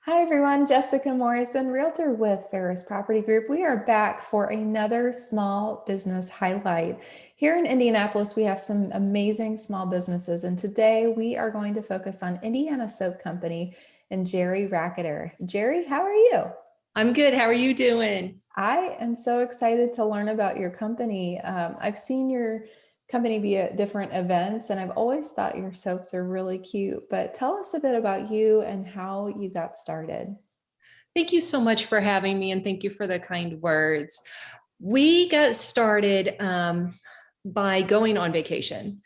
Hi everyone, Jessica Morrison, Realtor with Ferris Property Group. We are back for another small business highlight. Here in Indianapolis, we have some amazing small businesses, and today we are going to focus on Indiana Soap Company and Jerry Racketer. Jerry, how are you? I'm good. How are you doing? I am so excited to learn about your company. I've seen your company be at different events, and I've always thought your soaps are really cute. But tell us a bit about you and how you got started. Thank you so much for having me, and thank you for the kind words. We got started by going on vacation.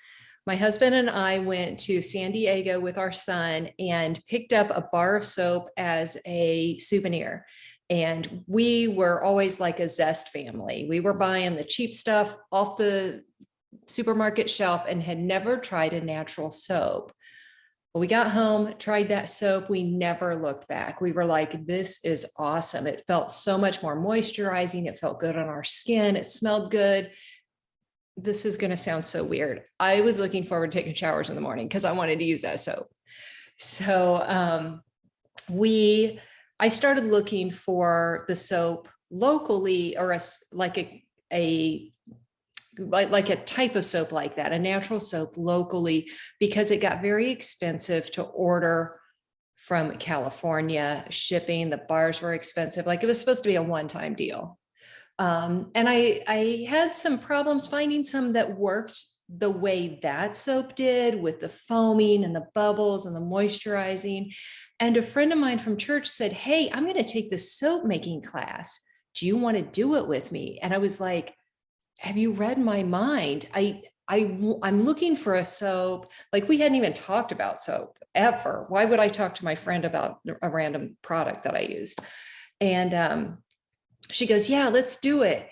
My husband and I went to San Diego with our son and picked up a bar of soap as a souvenir. And we were always like a Zest family. We were buying the cheap stuff off the supermarket shelf and had never tried a natural soap. We got home, tried that soap. We never looked back. We were like, this is awesome. It felt so much more moisturizing. It felt good on our skin. It smelled good. This is going to sound so weird. I was looking forward to taking showers in the morning because I wanted to use that soap. So I started looking for the soap locally, or a like a type of soap like that, a natural soap locally, because it got very expensive to order from California. Shipping, the bars were expensive. Like, it was supposed to be a one-time deal. And I had some problems finding some that worked the way that soap did, with the foaming and the bubbles and the moisturizing. And a friend of mine from church said, "Hey, I'm going to take this soap making class. Do you want to do it with me?" And I was like, have you read my mind? I'm looking for a soap. Like, we hadn't even talked about soap ever. Why would I talk to my friend about a random product that I used? And she goes, "Yeah, let's do it."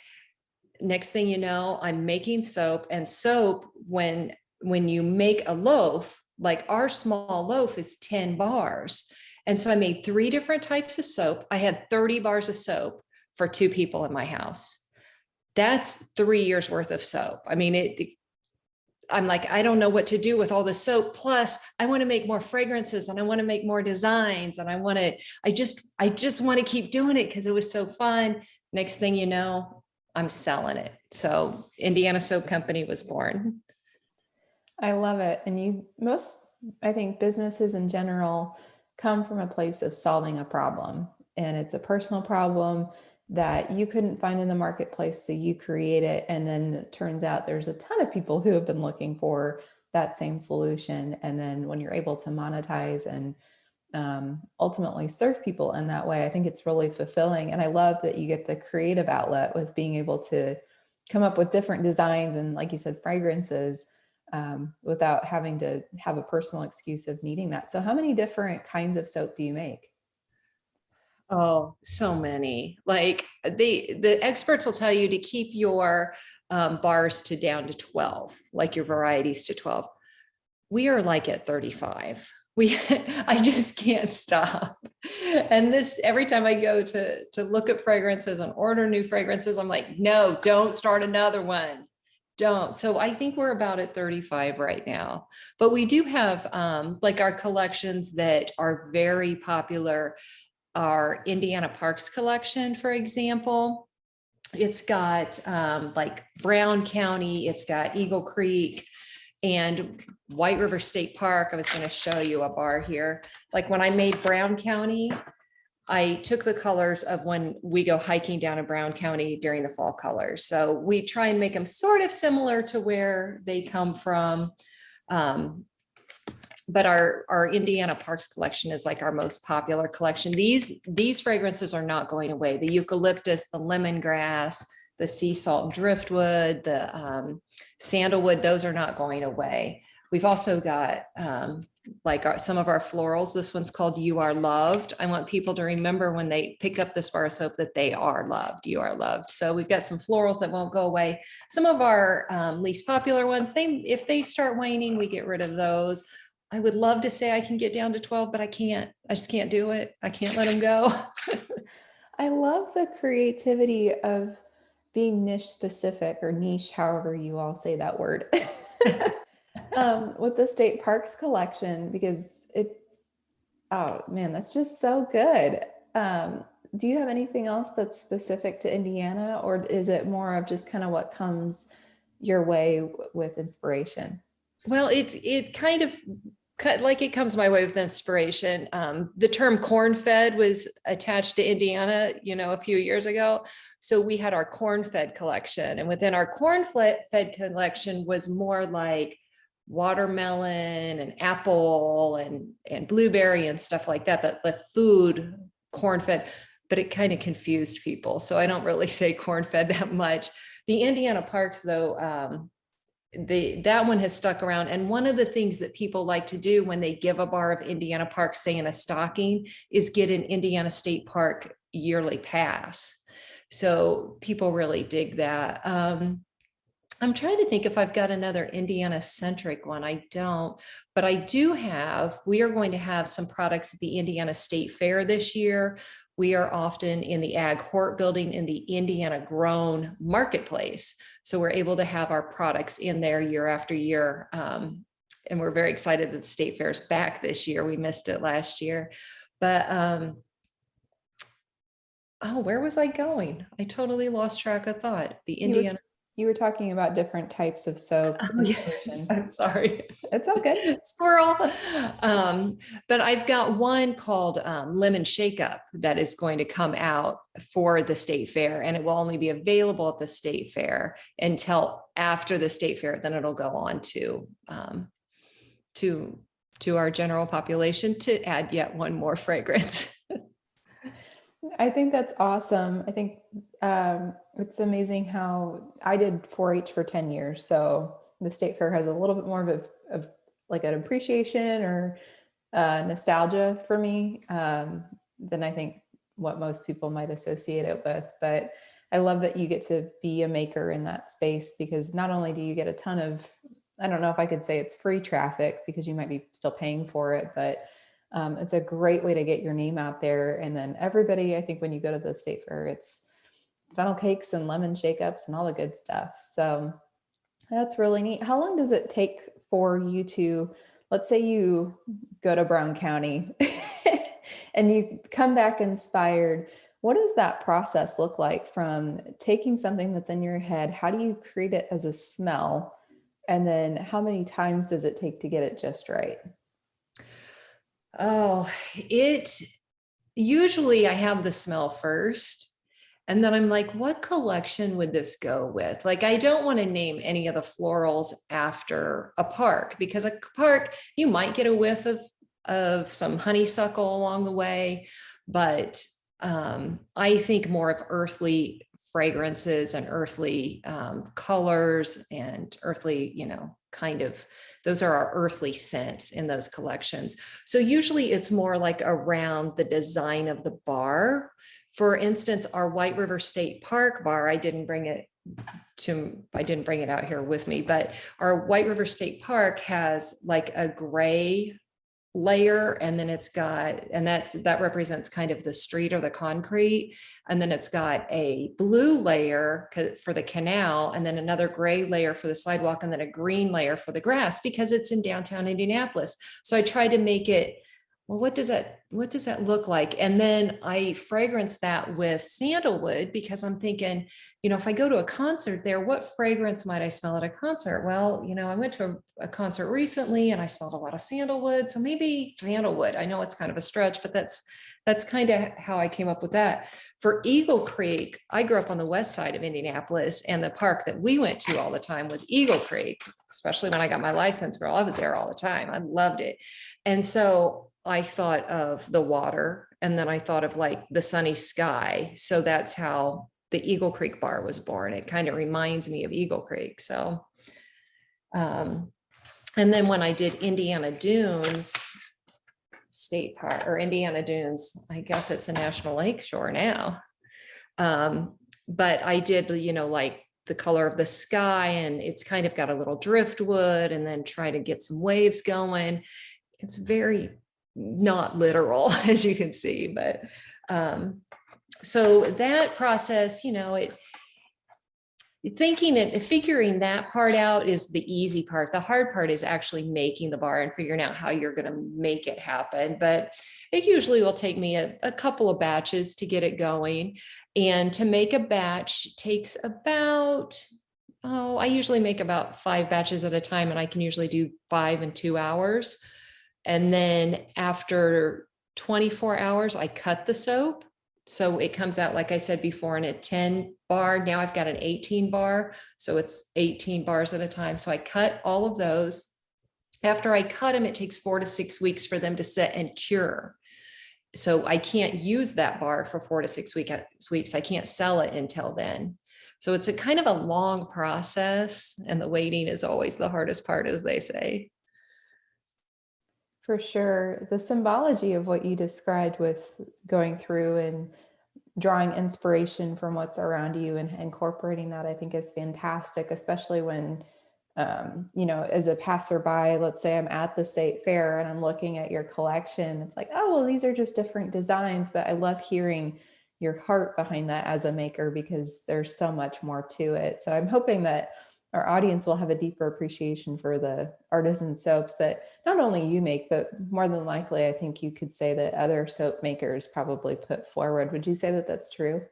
Next thing you know, I'm making soap. And soap, when you make a loaf, like our small loaf is 10 bars. And so I made 3 different types of soap. I had 30 bars of soap for 2 people in my house. That's 3 years worth of soap. I mean, I'm like, I don't know what to do with all the soap. Plus, I want to make more fragrances, and I want to make more designs, and I just want to keep doing it because it was so fun. Next thing you know, I'm selling it. So Indiana Soap Company was born. I love it. And I think businesses in general come from a place of solving a problem. And it's a personal problem that you couldn't find in the marketplace. So you create it. And then it turns out there's a ton of people who have been looking for that same solution. And then when you're able to monetize and ultimately serve people in that way, I think it's really fulfilling. And I love that you get the creative outlet with being able to come up with different designs and, like you said, fragrances, without having to have a personal excuse of needing that. So how many different kinds of soap do you make? Oh, so many. Like, the experts will tell you to keep your bars to down to 12, like your varieties to 12. We are like at 35. I just can't stop. And this, every time I go to look at fragrances and order new fragrances, I'm like, no, don't start another one. Don't. So I think we're about at 35 right now. But we do have like our collections that are very popular. Our Indiana Parks collection, for example. It's got like Brown County, it's got Eagle Creek and White River State Park. I was going to show you a bar here. Like, when I made Brown County, I took the colors of when we go hiking down in Brown County during the fall colors. So we try and make them sort of similar to where they come from. But our Indiana Parks collection is like our most popular collection. These fragrances are not going away. The eucalyptus, the lemongrass, the sea salt driftwood, the sandalwood, those are not going away. We've also got some of our florals. This one's called You Are Loved. I want people to remember when they pick up this bar of soap that they are loved. You are loved. So we've got some florals that won't go away. Some of our least popular ones, if they start waning, we get rid of those. I would love to say I can get down to 12, but I can't. I just can't do it. I can't let them go. I love the creativity of being niche specific, or niche, however you all say that word, with the state parks collection, because Oh man, that's just so good. Do you have anything else that's specific to Indiana, or is it more of just kind of what comes your way with inspiration? Well, it kind of like it comes my way with inspiration. The term corn fed was attached to Indiana, a few years ago. So we had our corn fed collection, and within our corn fed collection was more like watermelon and apple and blueberry and stuff like that. The food corn fed, but it kind of confused people. So I don't really say corn fed that much. The Indiana parks, though, that one has stuck around. And one of the things that people like to do when they give a bar of Indiana Park, say in a stocking, is get an Indiana State Park yearly pass. So people really dig that. I'm trying to think if I've got another Indiana centric one. I don't, but I do have, we are going to have some products at the Indiana State Fair this year. We are often in the Ag Hort building in the Indiana Grown Marketplace. So we're able to have our products in there year after year. And we're very excited that the State Fair is back this year. We missed it last year. But oh, where was I going? I totally lost track of thought. The Indiana. You were talking about different types of soaps. Oh, yes, I'm sorry. It's all good. Squirrel. But I've got one called Lemon Shake Up that is going to come out for the state fair, and it will only be available at the state fair until after the state fair. Then it'll go on to our general population to add yet one more fragrance. I think that's awesome. I think it's amazing how I did 4-H for 10 years. So the state fair has a little bit more of like an appreciation or nostalgia for me than I think what most people might associate it with. But I love that you get to be a maker in that space, because not only do you get a ton of, I don't know if I could say it's free traffic because you might be still paying for it, but it's a great way to get your name out there. And then everybody, I think when you go to the state fair, it's funnel cakes and lemon shake-ups and all the good stuff. So that's really neat. How long does it take for you to, let's say you go to Brown County and you come back inspired? What does that process look like from taking something that's in your head? How do you create it as a smell? And then how many times does it take to get it just right? Oh, usually I have the smell first. And then I'm like, what collection would this go with? Like, I don't want to name any of the florals after a park, because a park, you might get a whiff of some honeysuckle along the way. But I think more of earthly fragrances and earthly colors and earthly, kind of, those are our earthly scents in those collections. So usually it's more like around the design of the bar. For instance, our White River State Park bar, I didn't bring it out here with me, but our White River State Park has like a gray layer, and then that represents kind of the street or the concrete. And then it's got a blue layer for the canal, and then another gray layer for the sidewalk, and then a green layer for the grass, because it's in downtown Indianapolis. So I tried to make it, well, what does that look like? And then I fragrance that with sandalwood, because I'm thinking, if I go to a concert there, what fragrance might I smell at a concert? Well, I went to a concert recently and I smelled a lot of sandalwood. So maybe sandalwood. I know it's kind of a stretch, but that's kind of how I came up with that. For Eagle Creek, I grew up on the west side of Indianapolis, and the park that we went to all the time was Eagle Creek, especially when I got my license, girl. I was there all the time. I loved it. And so I thought of the water, and then I thought of like the sunny sky. So that's how the Eagle Creek bar was born. It kind of reminds me of Eagle Creek. So, and then when I did Indiana Dunes State Park, or Indiana Dunes, I guess it's a National Lake Shore now. But I did, like the color of the sky, and it's kind of got a little driftwood, and then try to get some waves going. It's very not literal, as you can see, but so that process, thinking and figuring that part out is the easy part. The hard part is actually making the bar and figuring out how you're going to make it happen. But it usually will take me a couple of batches to get it going. And to make a batch takes about, I usually make about 5 batches at a time, and I can usually do 5 in 2 hours. And then after 24 hours, I cut the soap. So it comes out, like I said before, in a 10 bar. Now I've got an 18 bar. So it's 18 bars at a time. So I cut all of those. After I cut them, it takes 4 to 6 weeks for them to set and cure. So I can't use that bar for 4 to 6 weeks. I can't sell it until then. So it's a kind of a long process, and the waiting is always the hardest part, as they say. For sure. The symbology of what you described with going through and drawing inspiration from what's around you and incorporating that, I think is fantastic, especially when, as a passerby, let's say I'm at the state fair and I'm looking at your collection. It's like, oh, well, these are just different designs, but I love hearing your heart behind that as a maker, because there's so much more to it. So I'm hoping that our audience will have a deeper appreciation for the artisan soaps that not only you make, but more than likely, I think you could say that other soap makers probably put forward. Would you say that that's true?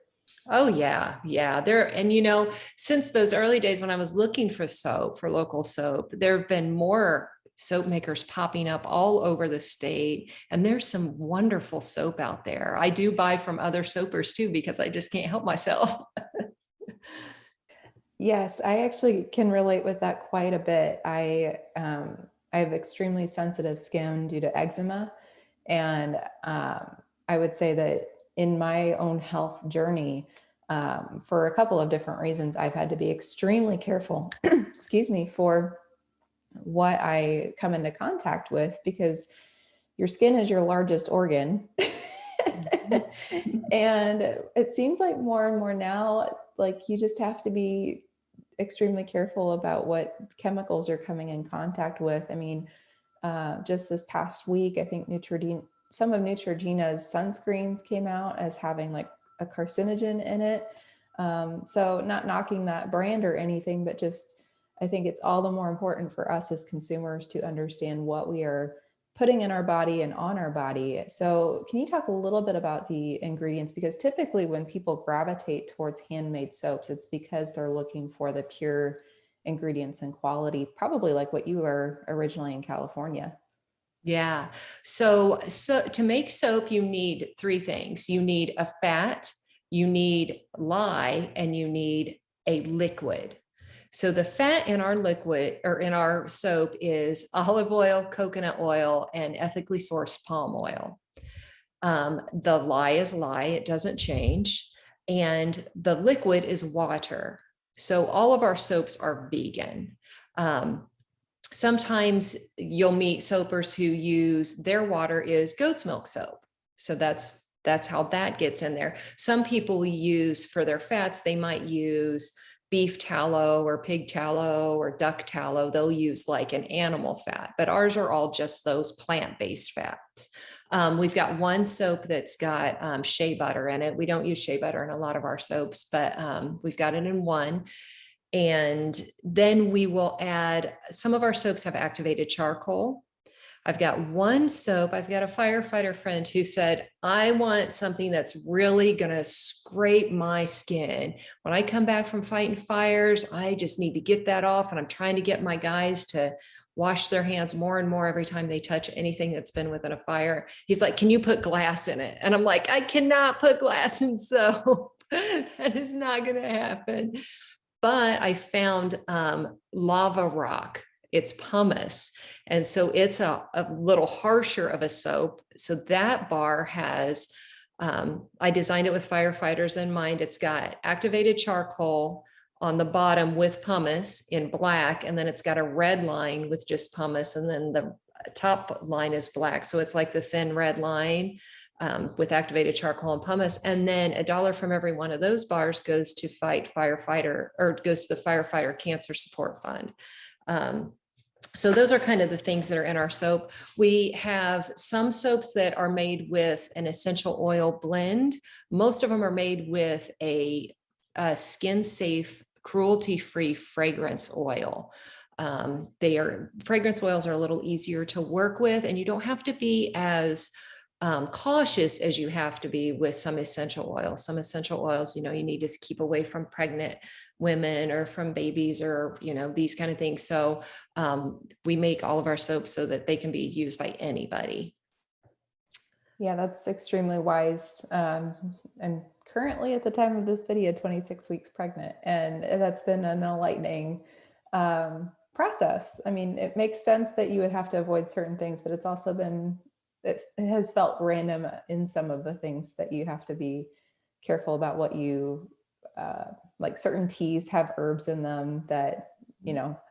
Oh yeah. Yeah. And since those early days when I was looking for soap, for local soap, there have been more soap makers popping up all over the state. And there's some wonderful soap out there. I do buy from other soapers too, because I just can't help myself. Yes, I actually can relate with that quite a bit. I have extremely sensitive skin due to eczema, and I would say that in my own health journey, for a couple of different reasons, I've had to be extremely careful, excuse me, for what I come into contact with, because your skin is your largest organ. And it seems like more and more now, like you just have to be extremely careful about what chemicals you're coming in contact with. I mean, just this past week, I think some of Neutrogena's sunscreens came out as having like a carcinogen in it. So not knocking that brand or anything, but just, I think it's all the more important for us as consumers to understand what we are putting in our body and on our body. So can you talk a little bit about the ingredients? Because typically when people gravitate towards handmade soaps, it's because they're looking for the pure ingredients and quality, probably like what you were originally in California. Yeah. So to make soap, you need 3 things. You need a fat, you need lye, and you need a liquid. So the fat in our liquid, or in our soap, is olive oil, coconut oil, and ethically sourced palm oil. The lye is lye, it doesn't change. And the liquid is water. So all of our soaps are vegan. Sometimes you'll meet soapers who use their water is goat's milk soap. So that's how that gets in there. Some people use for their fats, they might use beef tallow or pig tallow or duck tallow. They'll use like an animal fat, but ours are all just those plant-based fats. We've got one soap that's got shea butter in it. We don't use shea butter in a lot of our soaps, but we've got it in one. And then we will add, some of our soaps have activated charcoal. I've got one soap. I've got a firefighter friend who said, I want something that's really going to scrape my skin. When I come back from fighting fires, I just need to get that off. And I'm trying to get my guys to wash their hands more and more every time they touch anything that's been within a fire. He's like, can you put glass in it? And I'm like, I cannot put glass in soap. That is not going to happen. But I found lava rock. It's pumice. And so it's a little harsher of a soap. So that bar has, I designed it with firefighters in mind. It's got activated charcoal on the bottom with pumice in black. And then it's got a red line with just pumice. And then the top line is black. So it's like the thin red line with activated charcoal and pumice. And then $1 from every one of those bars goes to fight firefighter, or goes to the firefighter cancer support fund. So those are kind of the things that are in our soap. We have some soaps that are made with an essential oil blend. Most of them are made with a skin safe cruelty-free fragrance oil. Fragrance oils are a little easier to work with, and you don't have to be as cautious as you have to be with some essential oils. Some essential oils, you need to keep away from pregnant women or from babies or, these kind of things. So we make all of our soaps so that they can be used by anybody. Yeah, that's extremely wise. I'm currently at the time of this video, 26 weeks pregnant, and that's been an enlightening process. I mean, it makes sense that you would have to avoid certain things, but it's also been, it has felt random in some of the things that you have to be careful about what you, like certain teas have herbs in them that,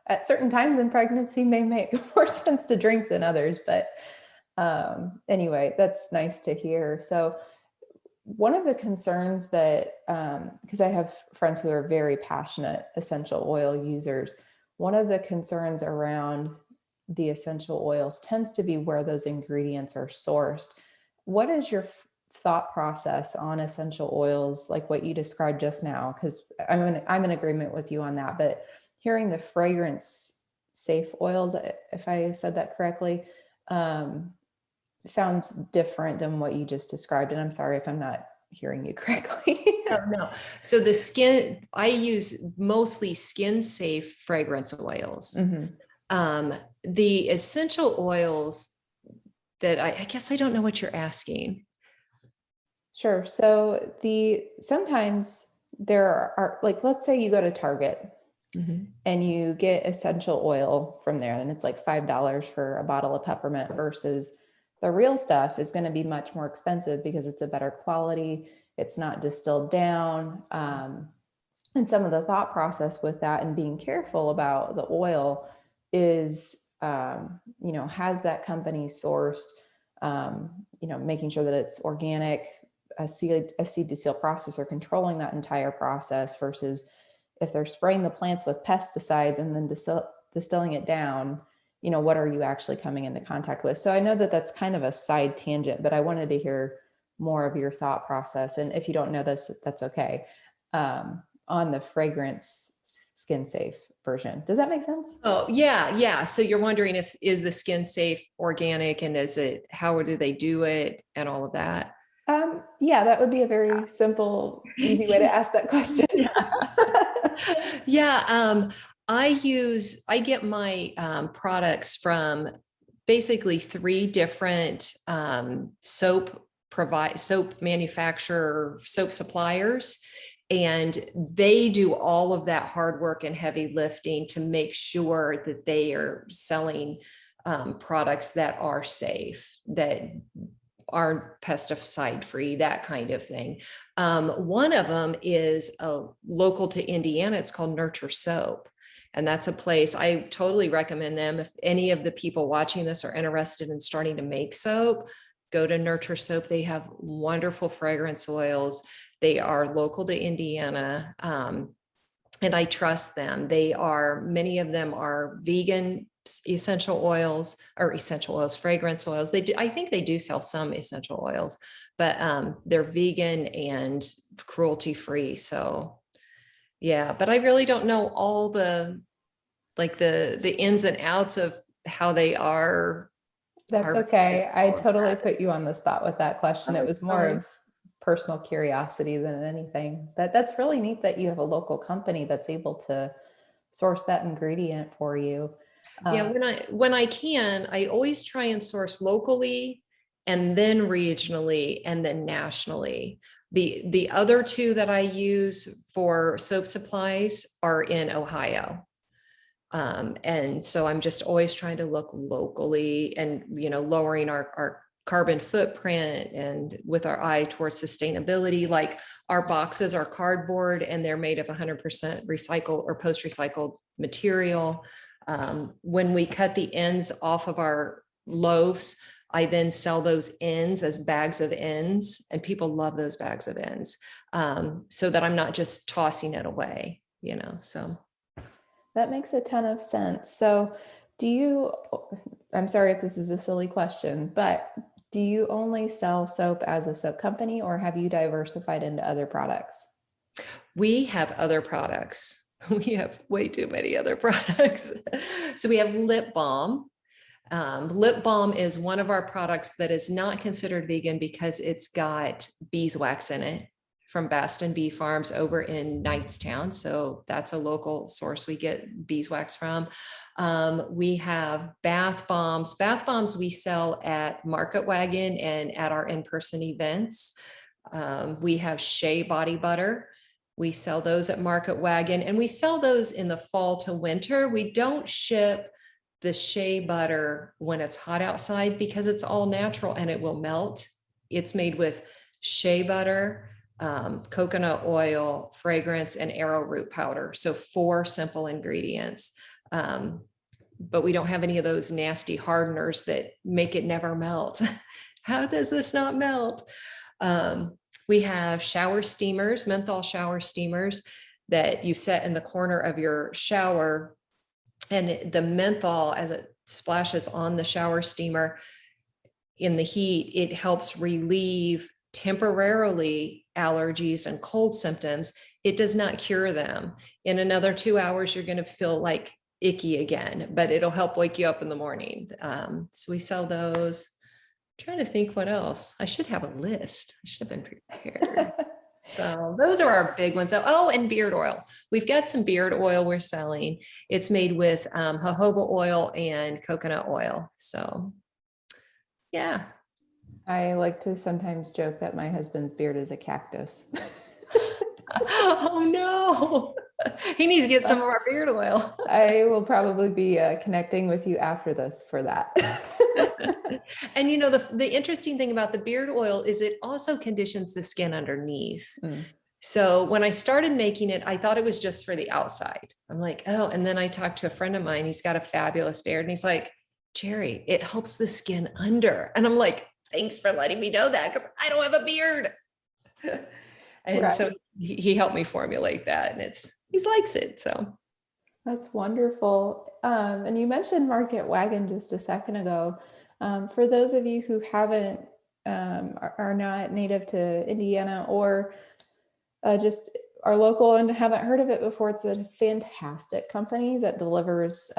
at certain times in pregnancy may make more sense to drink than others. But anyway, that's nice to hear. So one of the concerns that, because I have friends who are very passionate essential oil users, one of the concerns around the essential oils tends to be where those ingredients are sourced. What is your thought process on essential oils, like what you described just now? Because I'm in agreement with you on that, but hearing the fragrance safe oils, if I said that correctly, sounds different than what you just described. And I'm sorry if I'm not hearing you correctly. No. So I use mostly skin safe fragrance oils. Mm-hmm. The essential oils that I guess I don't know what you're asking. Sure. So sometimes there are, like, let's say you go to Target and you get essential oil from there, and it's like $5 for a bottle of peppermint versus the real stuff is going to be much more expensive because it's a better quality. It's not distilled down. And some of the thought process with that and being careful about the oil is, has that company sourced, making sure that it's organic, a seed to seal processor controlling that entire process versus if they're spraying the plants with pesticides and then distilling it down, what are you actually coming into contact with? So I know that that's kind of a side tangent, but I wanted to hear more of your thought process. And if you don't know this, that's okay. On the fragrance skin safe version. Does that make sense? Oh, yeah. Yeah. So you're wondering is the skin safe, organic, and how do they do it and all of that? Yeah, that would be a very simple, easy way to ask that question. Yeah. I get my products from basically 3 different soap manufacturer, soap suppliers. And they do all of that hard work and heavy lifting to make sure that they are selling products that are safe, that are pesticide free, that kind of thing. One of them is local to Indiana. It's called Nurture Soap. And that's a place I totally recommend them. If any of the people watching this are interested in starting to make soap, go to Nurture Soap. They have wonderful fragrance oils. They are local to Indiana. And I trust them. Many of them are vegan essential oils, fragrance oils. I think they do sell some essential oils, but they're vegan and cruelty free. So yeah, but I really don't know all the ins and outs of how they are. That's okay. I totally put you on the spot with that question. It was more of personal curiosity than anything, but that's really neat that you have a local company that's able to source that ingredient for you. Yeah, when I can, I always try and source locally and then regionally and then nationally. The other 2 that I use for soap supplies are in Ohio. And so I'm just always trying to look locally and, lowering our carbon footprint and with our eye towards sustainability. Like our boxes are cardboard and they're made of 100% recycled or post-recycled material. When we cut the ends off of our loaves, I then sell those ends as bags of ends, and people love those bags of ends, so that I'm not just tossing it away, so. That makes a ton of sense. So I'm sorry if this is a silly question, but do you only sell soap as a soap company or have you diversified into other products? We have other products. We have way too many other products. So we have lip balm. Lip balm is one of our products that is not considered vegan because it's got beeswax in it from Baston Bee Farms over in Knightstown. So that's a local source we get beeswax from. We have bath bombs. Bath bombs we sell at Market Wagon and at our in-person events. We have Shea body butter. We sell those at Market Wagon, and we sell those in the fall to winter. We don't ship the shea butter when it's hot outside because it's all natural and it will melt. It's made with shea butter, coconut oil, fragrance, and arrowroot powder. So 4 simple ingredients. But we don't have any of those nasty hardeners that make it never melt. How does this not melt? We have shower steamers, menthol shower steamers that you set in the corner of your shower, and the menthol, as it splashes on the shower steamer in the heat, it helps relieve temporarily allergies and cold symptoms. It does not cure them. In another 2 hours, you're going to feel like icky again, but it'll help wake you up in the morning. So we sell those. I'm trying to think what else. I should have a list. I should have been prepared. So those are our big ones. Oh, and beard oil. We've got some beard oil we're selling. It's made with jojoba oil and coconut oil. So yeah. I like to sometimes joke that my husband's beard is a cactus. Oh no. He needs to get some of our beard oil. I will probably be connecting with you after this for that. And you know, the interesting thing about the beard oil is it also conditions the skin underneath. So when I started making it, I thought it was just for the outside. I'm like, oh, and then I talked to a friend of mine. He's got a fabulous beard. And he's like, Jerry, it helps the skin under. And I'm like, thanks for letting me know that, because I don't have a beard. And Right. so he helped me formulate that, and he likes it. So That's wonderful. And you mentioned Market Wagon just a second ago. For those of you who haven't, are not native to Indiana, or just are local and haven't heard of it before, it's a fantastic company that delivers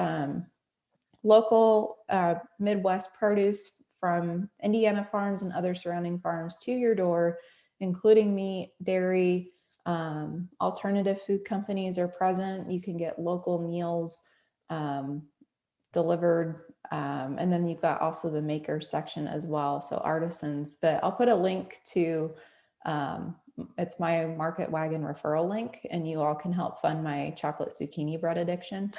local Midwest produce from Indiana farms and other surrounding farms to your door, including meat, dairy. Alternative food companies are present. You can get local meals delivered. And then you've got also the maker section as well, so artisans. But I'll put a link to, it's my Market Wagon referral link, and you all can help fund my chocolate zucchini bread addiction.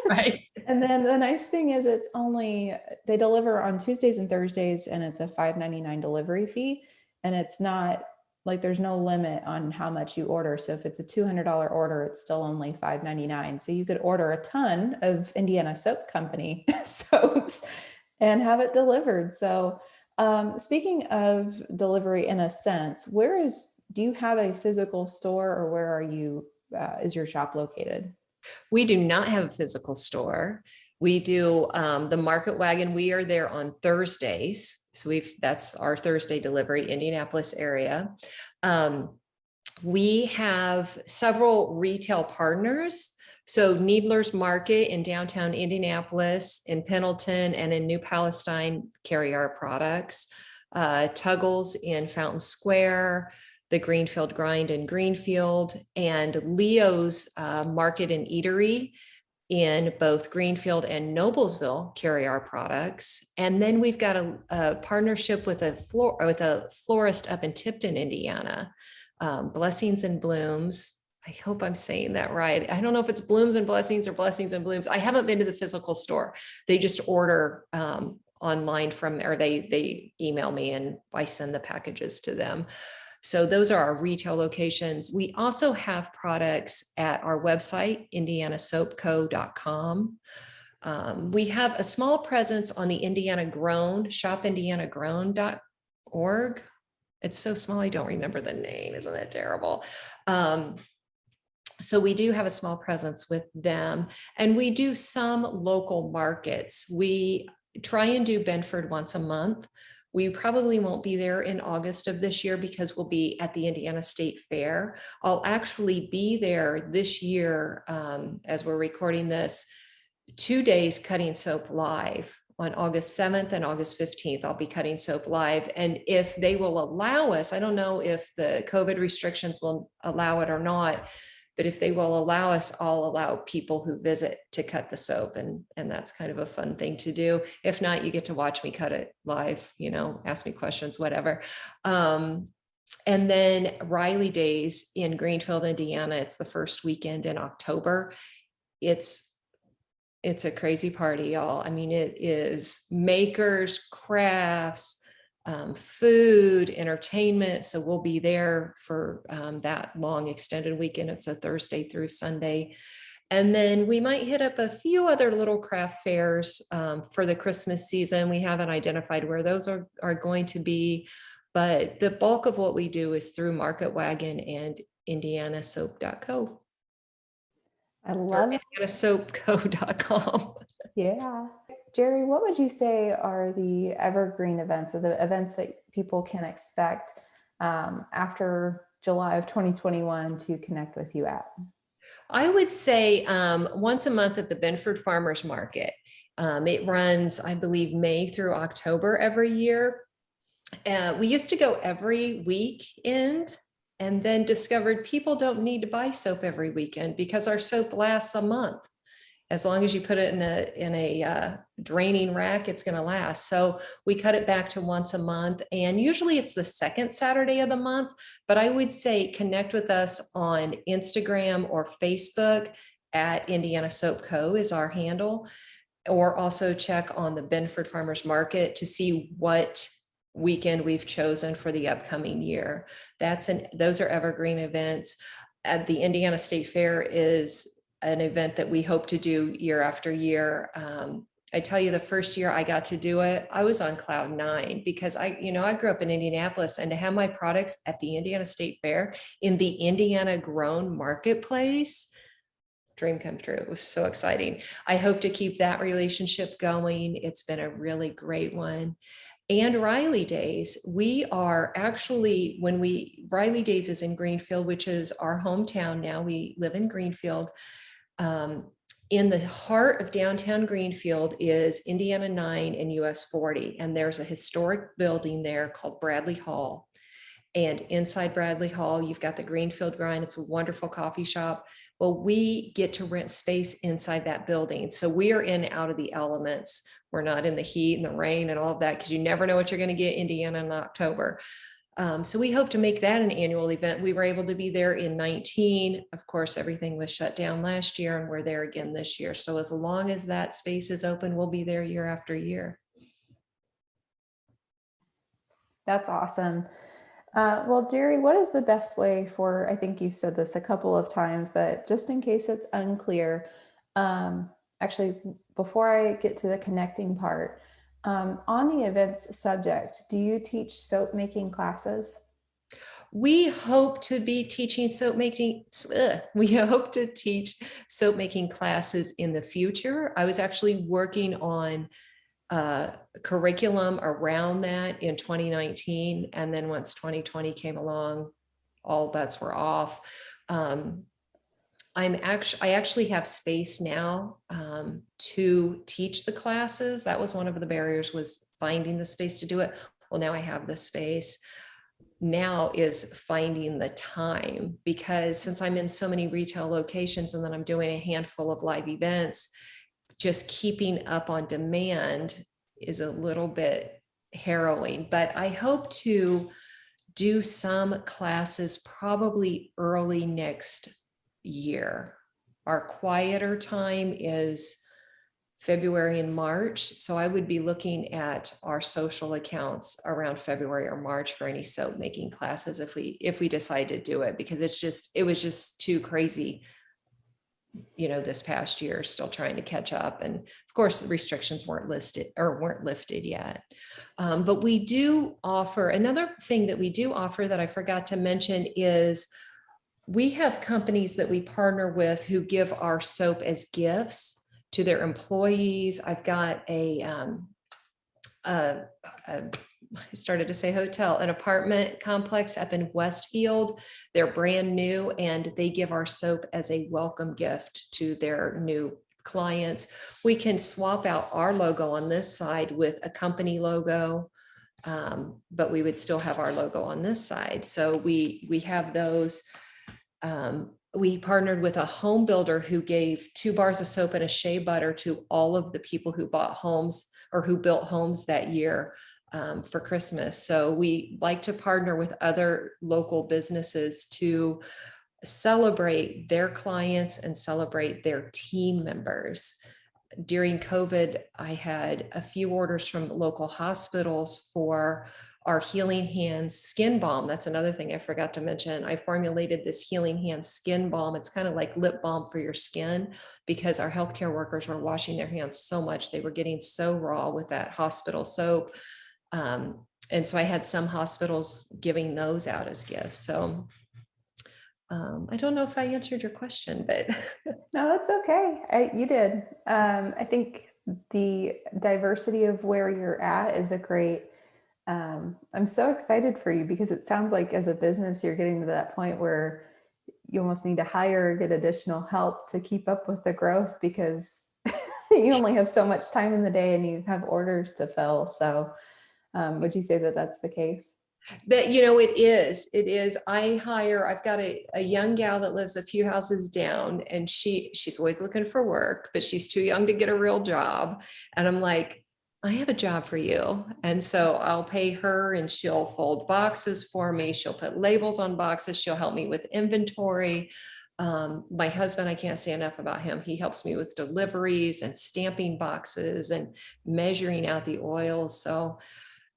right. And then the nice thing is they deliver on Tuesdays and Thursdays, and it's a $5.99 delivery fee. And it's not like there's no limit on how much you order. So if it's a $200 order, it's still only $5.99. So you could order a ton of Indiana Soap Company soaps and have it delivered. So speaking of delivery, in a sense, do you have a physical store, or where are you, is your shop located? We do not have a physical store. We do the Market Wagon. We are there on Thursdays. So that's our Thursday delivery, Indianapolis area. We have several retail partners. So Needler's Market in downtown Indianapolis, in Pendleton, and in New Palestine carry our products. Tuggles in Fountain Square, the Greenfield Grind in Greenfield, and Leo's Market and Eatery in both Greenfield and Noblesville carry our products. And then we've got a partnership with a florist up in Tipton, Indiana, Blessings and Blooms. I hope I'm saying that right. I don't know if it's Blooms and Blessings or Blessings and Blooms. I haven't been to the physical store. They just order online or they email me and I send the packages to them. So those are our retail locations. We also have products at our website, indianasoapco.com. We have a small presence on the Indiana Grown, shopindianagrown.org. It's so small, I don't remember the name. Isn't that terrible? So we do have a small presence with them, and we do some local markets. We try and do Benford once a month. We probably won't be there in August of this year because we'll be at the Indiana State Fair. I'll actually be there this year, as we're recording this, 2 days cutting soap live. On August 7th and August 15th, I'll be cutting soap live. And if they will allow us, I don't know if the COVID restrictions will allow it or not, but if they will allow us, I'll allow people who visit to cut the soap. And that's kind of a fun thing to do. If not, you get to watch me cut it live, ask me questions, whatever. And then Riley Days in Greenfield, Indiana. It's the first weekend in October. It's a crazy party, y'all. I mean, it is makers, crafts, food, entertainment. So we'll be there for that long extended weekend. It's a Thursday through Sunday. And then we might hit up a few other little craft fairs for the Christmas season. We haven't identified where those are going to be, but the bulk of what we do is through Market Wagon and IndianaSoap.co. I love it. IndianaSoapCo.com. Yeah. Jerry, what would you say are the evergreen events, or the events that people can expect after July of 2021 to connect with you at? I would say once a month at the Benford Farmers Market. It runs, I believe, May through October every year. We used to go every weekend, and then discovered people don't need to buy soap every weekend because our soap lasts a month. As long as you put it in a draining rack, it's going to last. So we cut it back to once a month, and usually it's the second Saturday of the month. But I would say connect with us on Instagram or Facebook at Indiana Soap Co. is our handle, or also check on the Benford Farmers Market to see what weekend we've chosen for the upcoming year. Those are evergreen events. At the Indiana State Fair is an event that we hope to do year after year. I tell you, the first year I got to do it, I was on cloud 9 because I grew up in Indianapolis, and to have my products at the Indiana State Fair in the Indiana grown marketplace, dream come true. It was so exciting. I hope to keep that relationship going. It's been a really great one. And Riley Days, we are actually, Riley Days is in Greenfield, which is our hometown now. We live in Greenfield. In the heart of downtown Greenfield is Indiana 9 and US 40. And there's a historic building there called Bradley Hall. And inside Bradley Hall, you've got the Greenfield Grind. It's a wonderful coffee shop. Well, we get to rent space inside that building. So we are in out of the elements. We're not in the heat and the rain and all of that, because you never know what you're going to get in Indiana in October. So we hope to make that an annual event. We were able to be there in 19. Of course, everything was shut down last year, and we're there again this year. So as long as that space is open, we'll be there year after year. That's awesome. Well, Jerry, what is the best way for, I think you've said this a couple of times, but just in case it's unclear, actually, before I get to the connecting part, on the events subject, do you teach soap making classes? We hope to be teaching soap making. We hope to teach soap making classes in the future. I was actually working on curriculum around that in 2019. And then once 2020 came along, all bets were off. I actually have space now to teach the classes. That was one of the barriers, was finding the space to do it. Well, now I have the space. Now is finding the time, because since I'm in so many retail locations and then I'm doing a handful of live events, just keeping up on demand is a little bit harrowing. But I hope to do some classes probably early next year. Our quieter time is February and March. So I would be looking at our social accounts around February or March for any soap making classes if we decide to do it, because it was just too crazy, this past year, still trying to catch up. And of course, the restrictions weren't lifted yet. But we do offer, another thing that we do offer that I forgot to mention is we have companies that we partner with who give our soap as gifts to their employees. I've got a I started to say hotel, an apartment complex up in Westfield. They're brand new and they give our soap as a welcome gift to their new clients. We can swap out our logo on this side with a company logo, but we would still have our logo on this side. So we have those. We partnered with a home builder who gave 2 bars of soap and a shea butter to all of the people who bought homes or who built homes that year for Christmas. So we like to partner with other local businesses to celebrate their clients and celebrate their team members. During COVID, I had a few orders from local hospitals for our Healing Hands skin balm. That's another thing I forgot to mention. I formulated this Healing Hands skin balm. It's kind of like lip balm for your skin because our healthcare workers were washing their hands so much. They were getting so raw with that hospital soap. And so I had some hospitals giving those out as gifts. So I don't know if I answered your question, but No, that's okay. You did. I think the diversity of where you're at is a great. I'm so excited for you because it sounds like as a business, you're getting to that point where you almost need to hire or get additional help to keep up with the growth because you only have so much time in the day and you have orders to fill. So, would you say that that's the case? that, it is. I've got a young gal that lives a few houses down and she's always looking for work, but she's too young to get a real job. And I'm like, I have a job for you. And so I'll pay her and she'll fold boxes for me. She'll put labels on boxes. She'll help me with inventory. My husband, I can't say enough about him. He helps me with deliveries and stamping boxes and measuring out the oils. So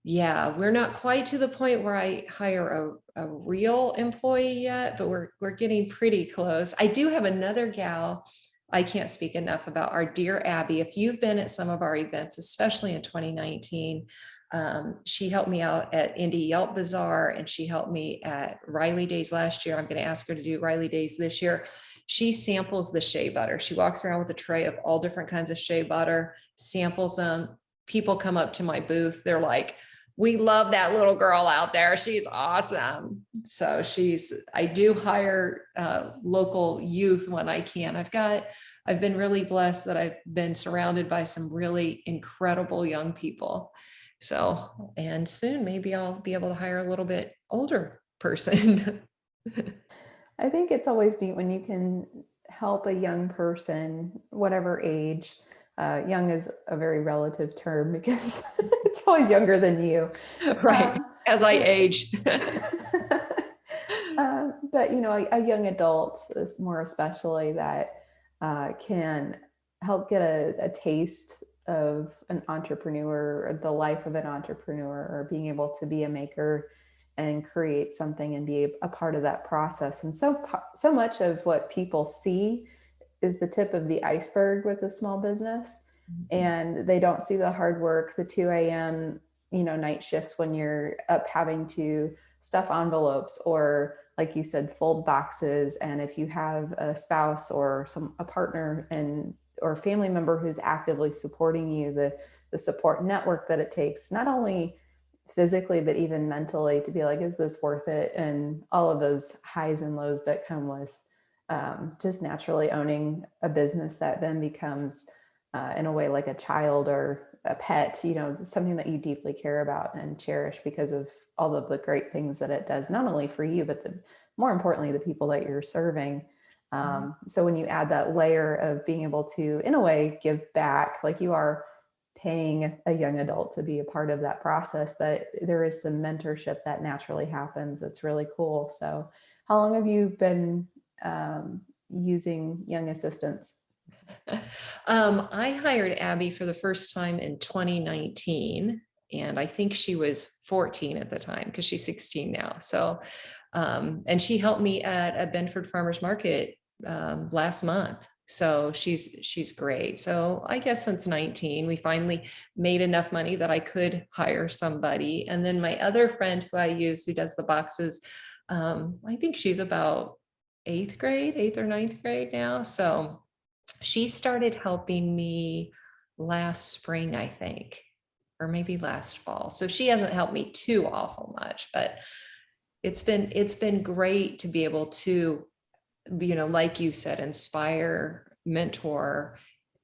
yeah, we're not quite to the point where I hire a real employee yet, but we're getting pretty close. I do have another gal. I can't speak enough about our dear Abby. If you've been at some of our events, especially in 2019, she helped me out at Indy Yelp Bazaar and she helped me at Riley Days last year. I'm going to ask her to do Riley Days this year. She samples the shea butter. She walks around with a tray of all different kinds of shea butter, samples them. People come up to my booth. They're like, we love that little girl out there. She's awesome. So I do hire local youth when I can. I've been really blessed that I've been surrounded by some really incredible young people. So, and soon maybe I'll be able to hire a little bit older person. I think it's always neat when you can help a young person, whatever age. Young is a very relative term because it's always younger than you. Right. As I But, age. but a young adult is more especially that can help get a taste of an entrepreneur or the life of an entrepreneur or being able to be a maker and create something and be a part of that process. And so much of what people see is the tip of the iceberg with a small business. And they don't see the hard work, the 2 a.m., night shifts when you're up having to stuff envelopes or, like you said, fold boxes. And if you have a spouse or a partner or family member who's actively supporting you, the support network that it takes, not only physically, but even mentally to be like, is this worth it? And all of those highs and lows that come with just naturally owning a business that then becomes in a way like a child or a pet, something that you deeply care about and cherish because of all of the great things that it does, not only for you, but more importantly, the people that you're serving. So when you add that layer of being able to, in a way, give back, like you are paying a young adult to be a part of that process, but there is some mentorship that naturally happens. That's really cool. So how long have you been using young assistants? I hired Abby for the first time in 2019, and I think she was 14 at the time because she's 16 now. So, and she helped me at a Benford Farmers Market last month. So she's great. So I guess since 19, we finally made enough money that I could hire somebody. And then my other friend who I use, who does the boxes, I think she's about eighth or ninth grade now. So she started helping me last spring, I think. or maybe last fall. So she hasn't helped me too awful much, but it's been great to be able to, like you said, inspire, mentor,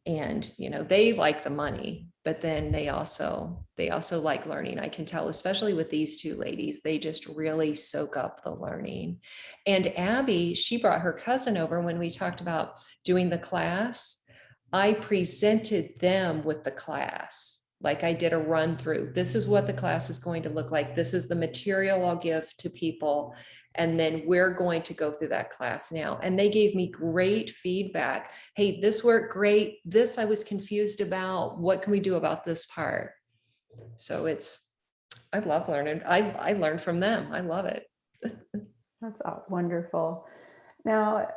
and they like the money, but then they also like learning. I can tell, especially with these two ladies, they just really soak up the learning. And Abby, she brought her cousin over when we talked about doing the class. I presented them with the class. Like I did a run through. This is what the class is going to look like. This is the material I'll give to people. And then we're going to go through that class now. And they gave me great feedback. Hey, this worked great. This I was confused about. What can we do about this part? So I love learning. I learned from them. I love it. That's wonderful. Now,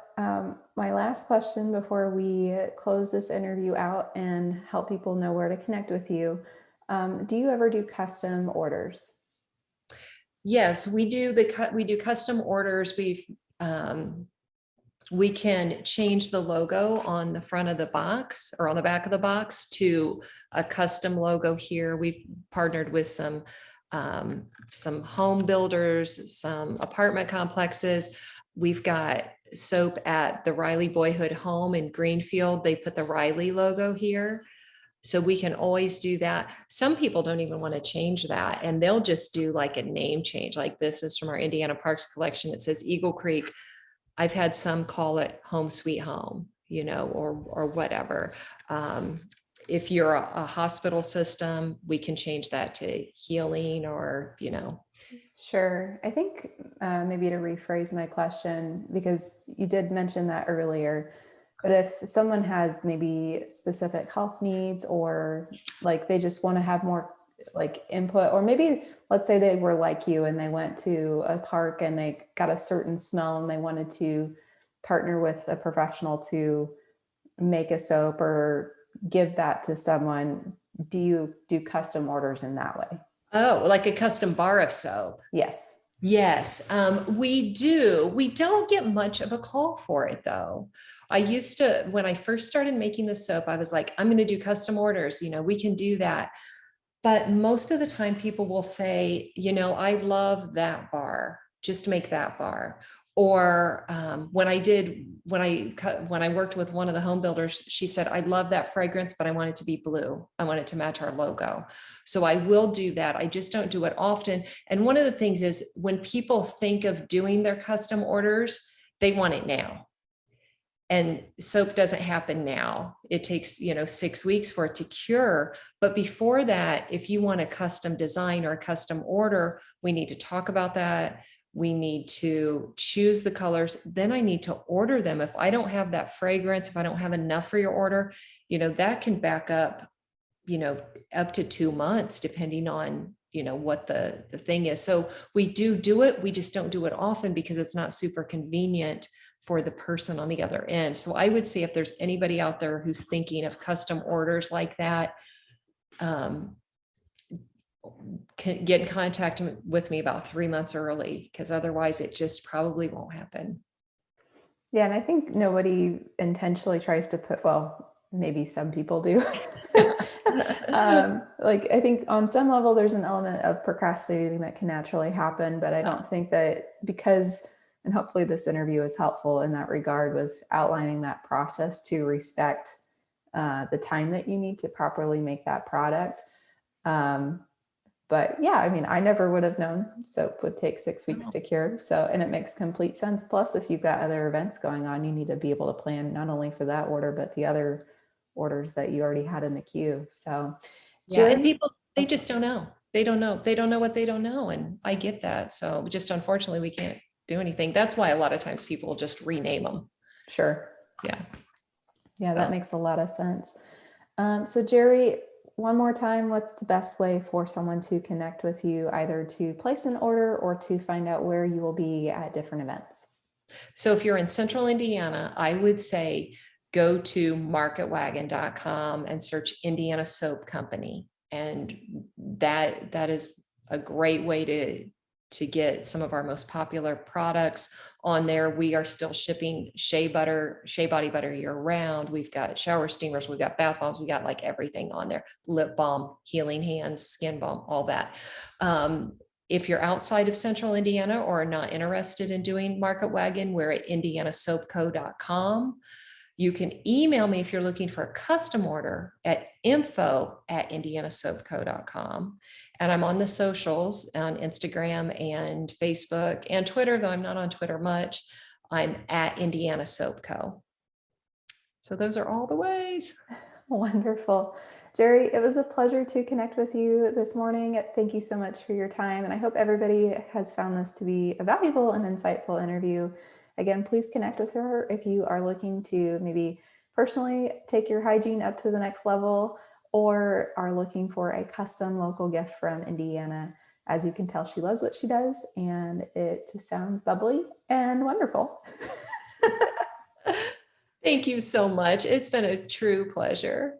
my last question before we close this interview out and help people know where to connect with you. Do you ever do custom orders? Yes, we do custom orders. We can change the logo on the front of the box or on the back of the box to a custom logo here. We've partnered with some home builders, some apartment complexes. We've got soap at the Riley Boyhood Home in Greenfield. They put the Riley logo here. So we can always do that. Some people don't even want to change that, and they'll just do like a name change. Like this is from our Indiana Parks collection. It says Eagle Creek. I've had some call it Home Sweet Home, or whatever. If you're a hospital system, we can change that to healing or. Sure. I think maybe to rephrase my question, because you did mention that earlier, but if someone has maybe specific health needs, or like they just want to have more like input, or maybe let's say they were like you and they went to a park and they got a certain smell and they wanted to partner with a professional to make a soap or give that to someone, do you do custom orders in that way? Oh, like a custom bar of soap. Yes. Yes, we do. We don't get much of a call for it though. I used to, when I first started making the soap, I was like, I'm going to do custom orders. We can do that. But most of the time people will say, I love that bar, just make that bar. Or when I worked with one of the home builders, she said, I love that fragrance, but I want it to be blue. I want it to match our logo. So I will do that. I just don't do it often. And one of the things is when people think of doing their custom orders, they want it now. And soap doesn't happen now. It takes, 6 weeks for it to cure. But before that, if you want a custom design or a custom order, we need to talk about that. We need to choose the colors. Then I need to order them. If I don't have that fragrance, if I don't have enough for your order, that can back up, up to 2 months, depending on, what the thing is. So we do it. We just don't do it often because it's not super convenient for the person on the other end. So I would say if there's anybody out there who's thinking of custom orders like that, can get in contact with me about 3 months early, because otherwise it just probably won't happen. Yeah. And I think nobody intentionally tries to put, well, maybe some people do. Like, I think on some level, there's an element of procrastinating that can naturally happen, but I don't think that because, and hopefully this interview is helpful in that regard with outlining that process to respect the time that you need to properly make that product. But yeah, I mean, I never would have known soap would take 6 weeks to cure. So, and it makes complete sense. Plus, if you've got other events going on, you need to be able to plan not only for that order, but the other orders that you already had in the queue. So, yeah, Jerry, and people, they just don't know. They don't know. They don't know what they don't know. And I get that. So just unfortunately, we can't do anything. That's why a lot of times people just rename them. Sure. Yeah. Yeah, that makes a lot of sense. So Jerry, one more time, what's the best way for someone to connect with you, either to place an order or to find out where you will be at different events? So if you're in central Indiana, I would say go to marketwagon.com and search Indiana Soap Company. And that is a great way to get some of our most popular products on there. We are still shipping shea butter, shea body butter year round. We've got shower steamers, we've got bath bombs, we got like everything on there, lip balm, healing hands, skin balm, all that. If you're outside of central Indiana or not interested in doing Market Wagon, we're at indianasoapco.com. You can email me if you're looking for a custom order at info@indianasoapco.com. And I'm on the socials on Instagram and Facebook and Twitter, though I'm not on Twitter much. I'm at Indiana Soap Co. So those are all the ways. Wonderful. Jerry, it was a pleasure to connect with you this morning. Thank you so much for your time. And I hope everybody has found this to be a valuable and insightful interview. Again, please connect with her if you are looking to maybe personally take your hygiene up to the next level or are looking for a custom local gift from Indiana. As you can tell, she loves what she does, and it just sounds bubbly and wonderful. Thank you so much. It's been a true pleasure.